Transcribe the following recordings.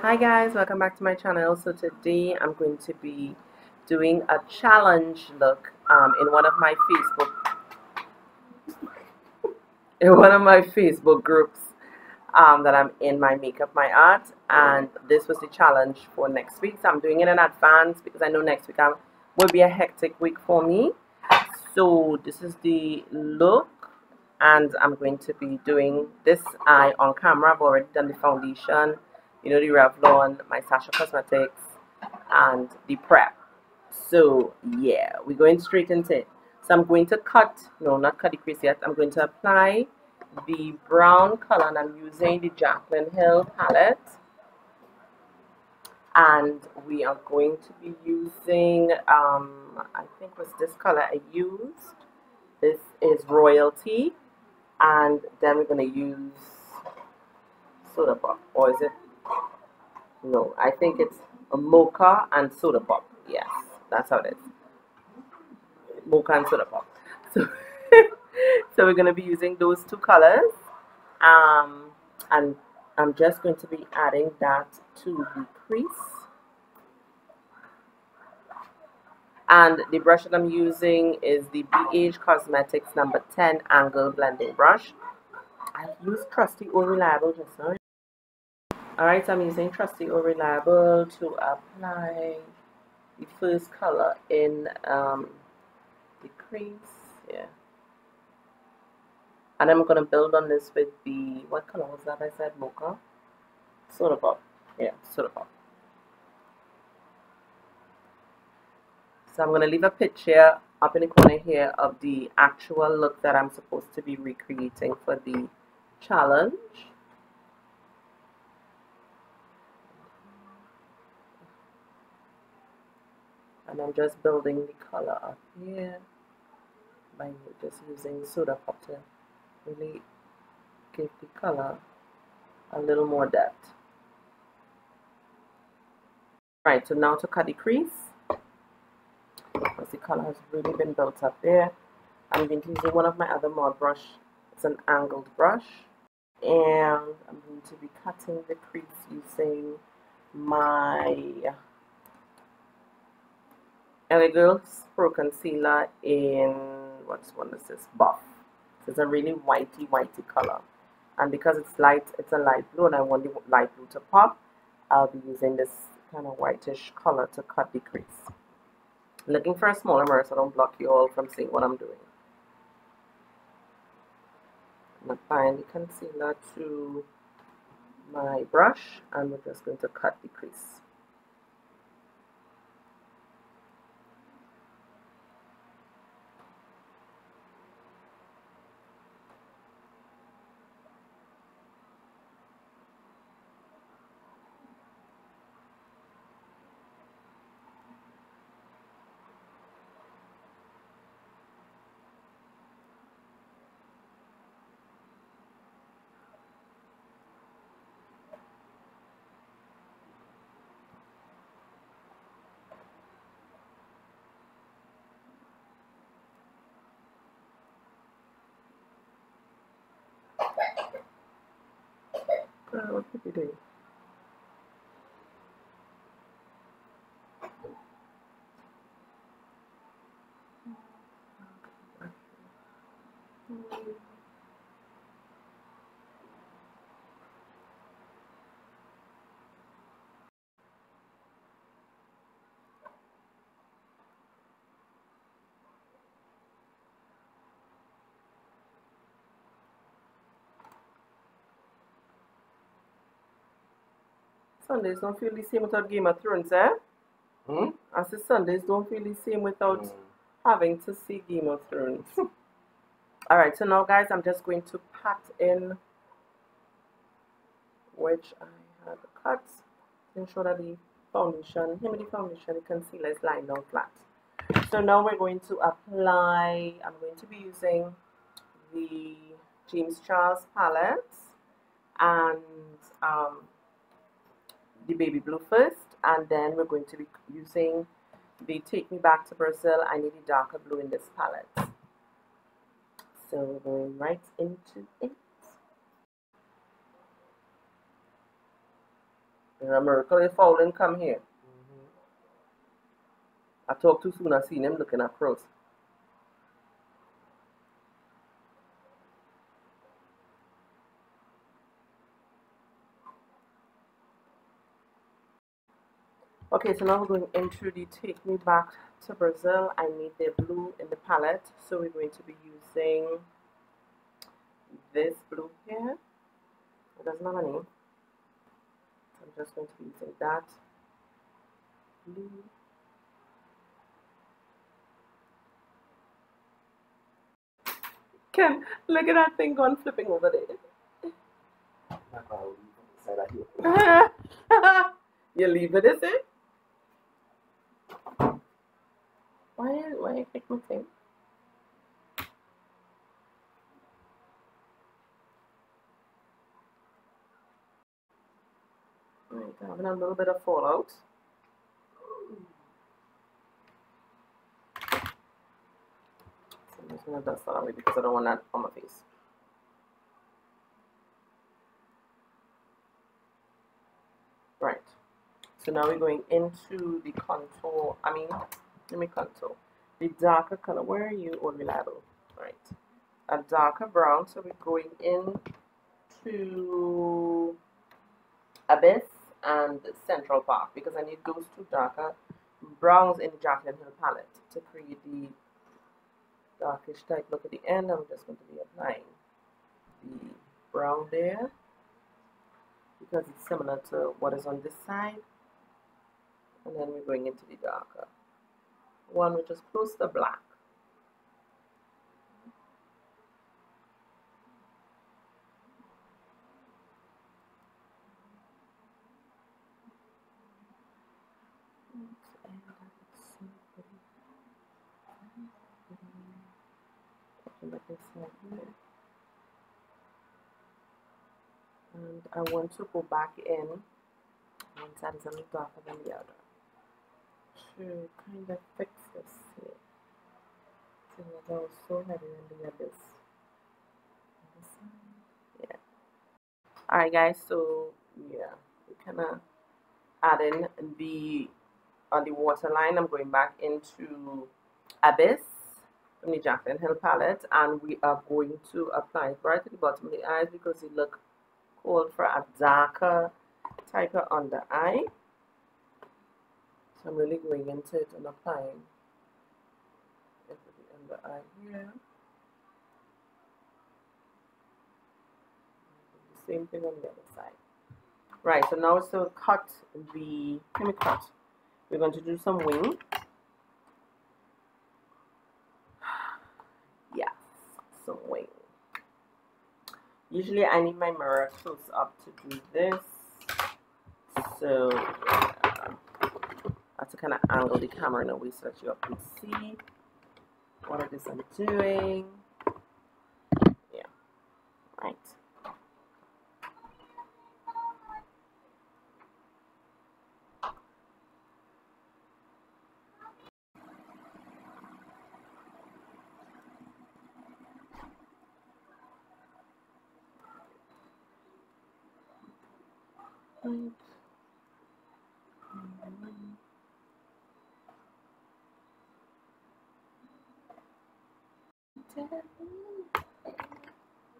Hi guys, welcome back to my channel. So today I'm going to be doing a challenge look in one of my Facebook groups that I'm in, my makeup, my art, and this was the challenge for next week. So I'm doing it in advance because I know next week will be a hectic week for me. So this is the look, and I'm going to be doing this eye on camera. I've already done the foundation, you know, the Revlon, my Sacha Cosmetics, and the prep. So yeah, we're going straight into it. So I'm going to not cut the crease yet. I'm going to apply the brown color, and I'm using the Jaclyn Hill palette. And we are going to be using, I think was this color I used. This is Royalty. And then we're going to use Soda Pop. Or is it? No, I think it's a Mocha and Soda Pop. Yes, that's how it is. Mocha and Soda Pop. So, so we're going to be using those two colors. And I'm just going to be adding that to the crease. And the brush that I'm using is the BH Cosmetics number 10 Angle Blending Brush. I used Trusty or Reliable just now. Alright, so I'm using Trusty or Reliable to apply the first color in the crease. Yeah. And I'm going to build on this with the, what color was that I said? Mocha? Soda Pop. Yeah, Soda Pop. So I'm going to leave a picture up in the corner here of the actual look that I'm supposed to be recreating for the challenge. And I'm just building the color up here by just using Soda Pop to really give the color a little more depth. Right, so now to cut the crease. Because the color has really been built up there, I'm going to use one of my other mod brush. It's an angled brush, and I'm going to be cutting the crease using my Elegance Pro Concealer in, what is this, Buff. So it's a really whitey color, and because it's light, it's a light blue, and I want the light blue to pop, I'll be using this kind of whitish color to cut the crease. Looking for a smaller mirror so I don't block you all from seeing what I'm doing. I'm applying the concealer to my brush, and we're just going to cut the crease. What did you do? Sundays don't feel the same without Game of Thrones, eh? I said Sundays don't feel the same without having to see Game of Thrones. Alright, so now guys, I'm just going to pat in which I had cut to ensure that the foundation, the concealer is lying down flat. So now we're going to apply, I'm going to be using the James Charles palette and the baby blue first, and then we're going to be using the Take Me Back to Brazil. I need a darker blue in this palette. So we're going right into it. America, they fouling, come here. I talked too soon, I seen him looking at crows. Okay, so now we're going into the Take Me Back to Brazil. I need the blue in the palette, so we're going to be using this blue here. It doesn't have a name. So I'm just going to be using that blue. Ken, look at that thing going flipping over there. You leave it, is it? Why you pick my thing? Right, having a little bit of fallout. So I'm just gonna dust that away because I don't want that on my face. Right. So now we're going into the contour. Contour. The darker color. Where are you? Reliable. Right. A darker brown. So we're going in to Abyss and Central Park because I need those two darker browns in the Jaclyn Hill palette to create the darkish type look at the end. I'm just going to be applying the brown there because it's similar to what is on this side, and then we're going into the darker one, which is close to black. And I want to go back in one side is a little darker than the other to kind of fix this here. So that was so heavy on the Abyss. Yeah. Alright guys, so yeah, we kinda add in the on the waterline. I'm going back into Abyss from the Jaclyn Hill palette, and we are going to apply it right at the bottom of the eyes because they look cold for a darker type of under eye. So I'm really going into it and applying it for the under eye here. The same thing on the other side. Right, so now it's to cut the, let me cut. We're going to do some wing. Yes, some wing. Usually I need my mirror close up to do this. So I have to kind of angle the camera in a way so that you can see what it is I'm doing. Yeah, right.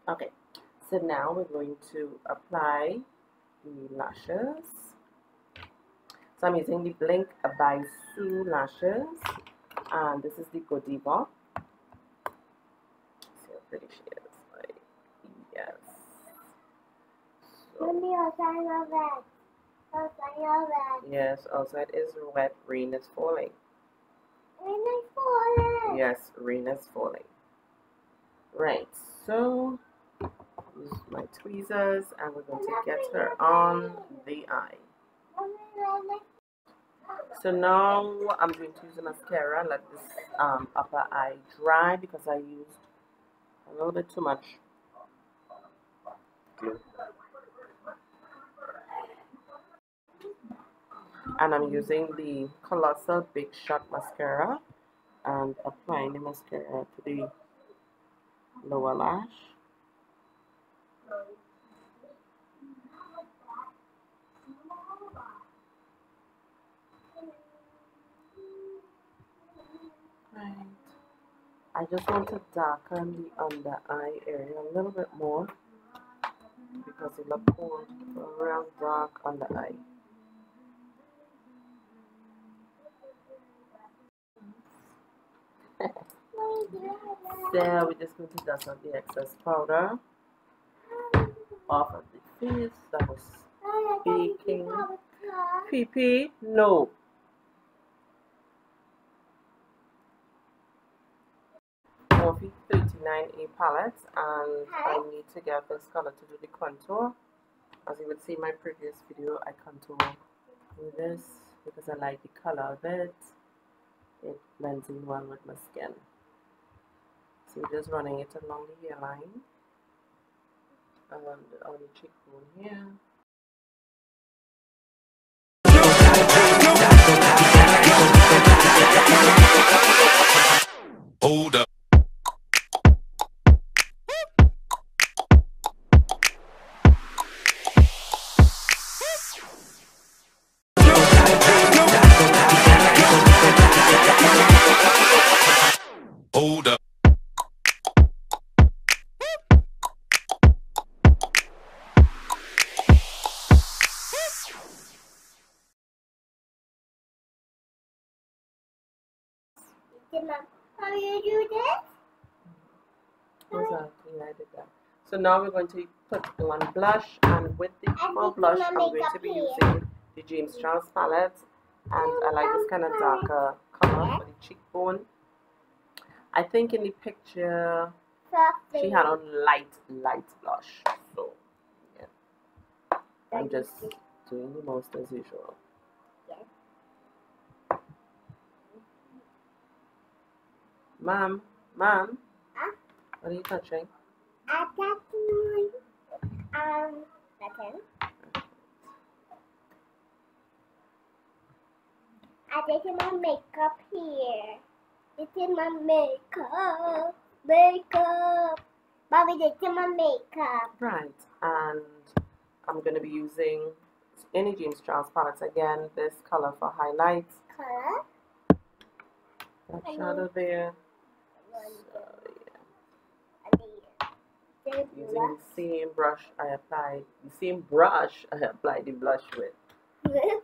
Okay, so now we're going to apply the lashes. So I'm using the Blink by Sue lashes, and this is the Godiva. See how pretty she is. Like, yes. Mommy, outside are wet. Outside are wet. Yes, outside is wet. Rain is falling. Rain is falling. Yes, rain is falling. Right, so use my tweezers and we're going to get her on the eye. So now I'm going to use a mascara and let this upper eye dry because I used a little bit too much glue. And I'm using the Colossal Big Shot Mascara and applying the mascara to the lower lash. I just want to darken the under eye area a little bit more because it looks cool. Real dark under eye. So we're just going to dust off the excess powder off of the face that was baking. PP? No. Morphe 39A palette, and I need to get this color to do the contour. As you would see in my previous video, I contour with this because I like the color of it. It blends in well with my skin. So we're just running it along the hairline and on the cheekbone here. Hold up. Hold up. How do you do this? Exactly, I did that. So now we're going to put on blush, and with the for blush, I'm going to be using the James Charles palette, and I like this kind of darker color for the cheekbone. I think in the picture she had on light blush, so yeah. I'm just doing the most as usual. Mom, what are you touching? I'm touching nothing. I'm taking my makeup here. This is my makeup. Mommy, this is my makeup. Right, and I'm going to be using any James Charles palettes again. This color for highlights. Color? That shadow there. Using the same brush I applied the blush with. Right.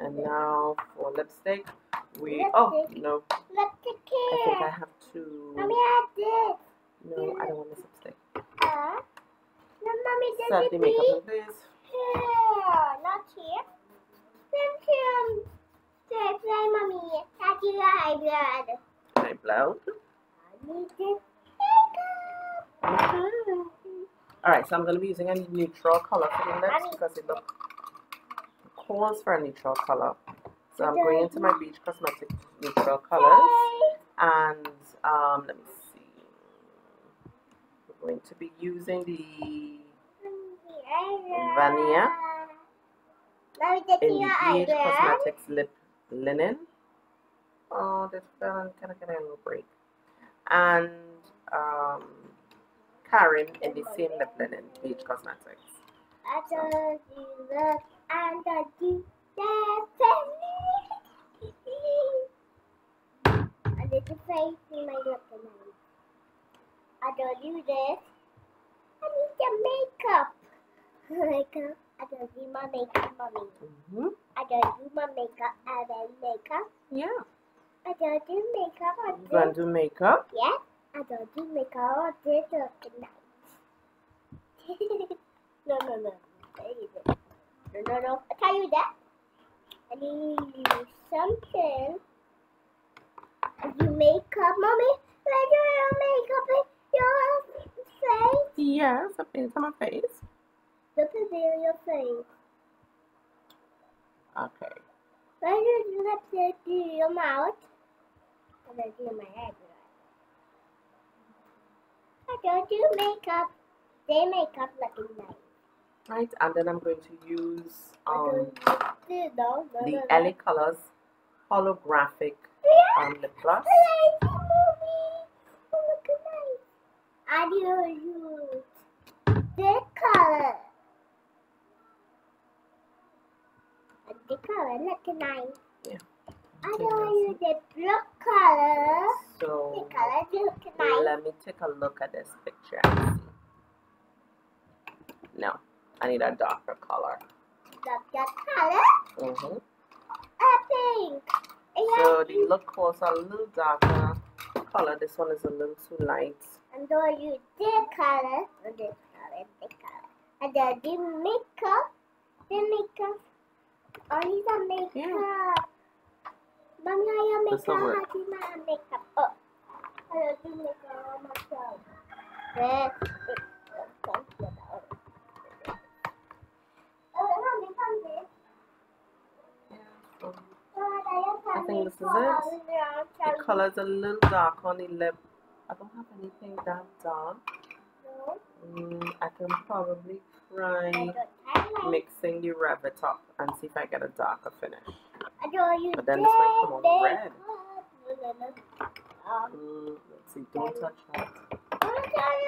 And now for lipstick, Lipstick. oh no, Lipstick I here. think I have to. Mommy, I did. No, I don't want this lipstick. No, Mommy, did Set the makeup in place. Here, not here. Then play, Mommy. That's your eyebrow. Eyebrow. I need this Okay. Alright, so I'm going to be using a neutral color for the lips because it calls for a neutral color. So I'm going into my Beach Cosmetics neutral colors, and let me see. We're going to be using the Vanilla in the Beach Cosmetics Lip Linen. Oh, this fell kind of getting a little break. And Karen in the same lip linen, Beach Cosmetics. I told you look and I do that. I did the face in my lip tonight. I don't do this. I need the makeup. I don't do my makeup, Mommy. I don't do my makeup and then makeup. Yeah. I don't do makeup. You want to do makeup? Yeah. I don't do makeup. I did look tonight. No. No. I tell you that. I need something. You makeup, Mommy. Where do you makeup in your face? Yes, I paint on my face. Look at your face. Okay. Where do you lipstick do your mouth? And then do my eyebrow. I don't do makeup. They makeup looking nice. Right, and then I'm going to use the No. LA Colors holographic lip gloss. I do use this color. look tonight. Yeah. I don't use the blue color. So The color look tonight. let me take a look at this picture and see. No, I need a darker color. That color? Mm-hmm. Pink. So the look calls are a little darker color. This one is a little too light. And don't use this color. This color. And then the makeup. Only the makeup. Yeah. Mommy, I That's not makeup. work. I do my makeup. Oh, I don't do makeup myself. Yes. I think this is it. The color is a little dark on the lip. I don't have anything that dark. I can probably try mixing the Revlon up and see if I get a darker finish. But then this might come on red. Let's see, don't touch that.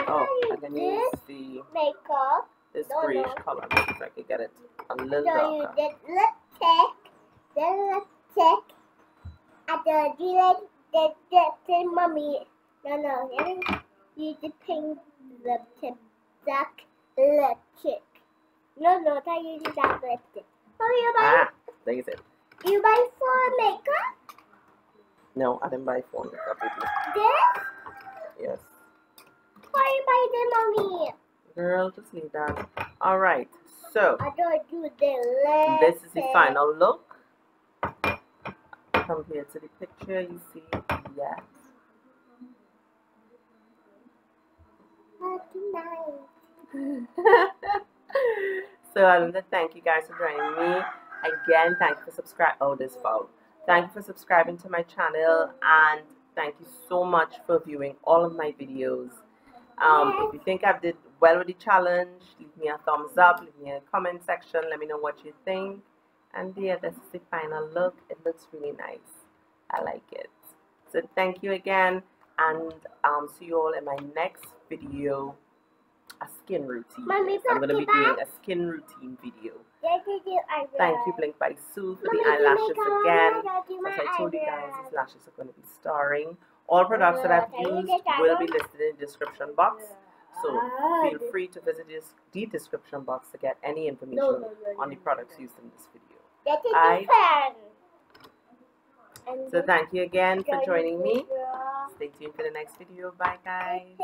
Oh, I can use the this grayish color. Let's see if I can get it a little darker. Mommy, no, use the pink lipstick, black lipstick. No, I use the dark lipstick. Mommy, you buy? There's it. You buy for makeup? No, I didn't buy for makeup with me. This? Yes. Why you buy the mommy? Girl, just leave that. Alright, so I don't do the this is the final look. Compared to the picture, you see, yes. So I want to thank you guys for joining me. Again, thank you for subscribing. Oh, this phone. Thank you for subscribing to my channel, and thank you so much for viewing all of my videos. If you think I did well with the challenge, leave me a thumbs up, leave me a comment section, let me know what you think. And yeah, this is the final look. It looks really nice. I like it. So thank you again, and see you all in my next video, a skin routine. Mommy, I'm going to be doing a skin routine video. Thank you, Blink by Sue, for the eyelashes again. As I told you guys, these lashes are going to be starring. All products that I've used will be listed in the description box. So feel free to visit the description box to get any information on the products used in this video. So thank you again for joining me. Stay tuned for the next video. Bye guys.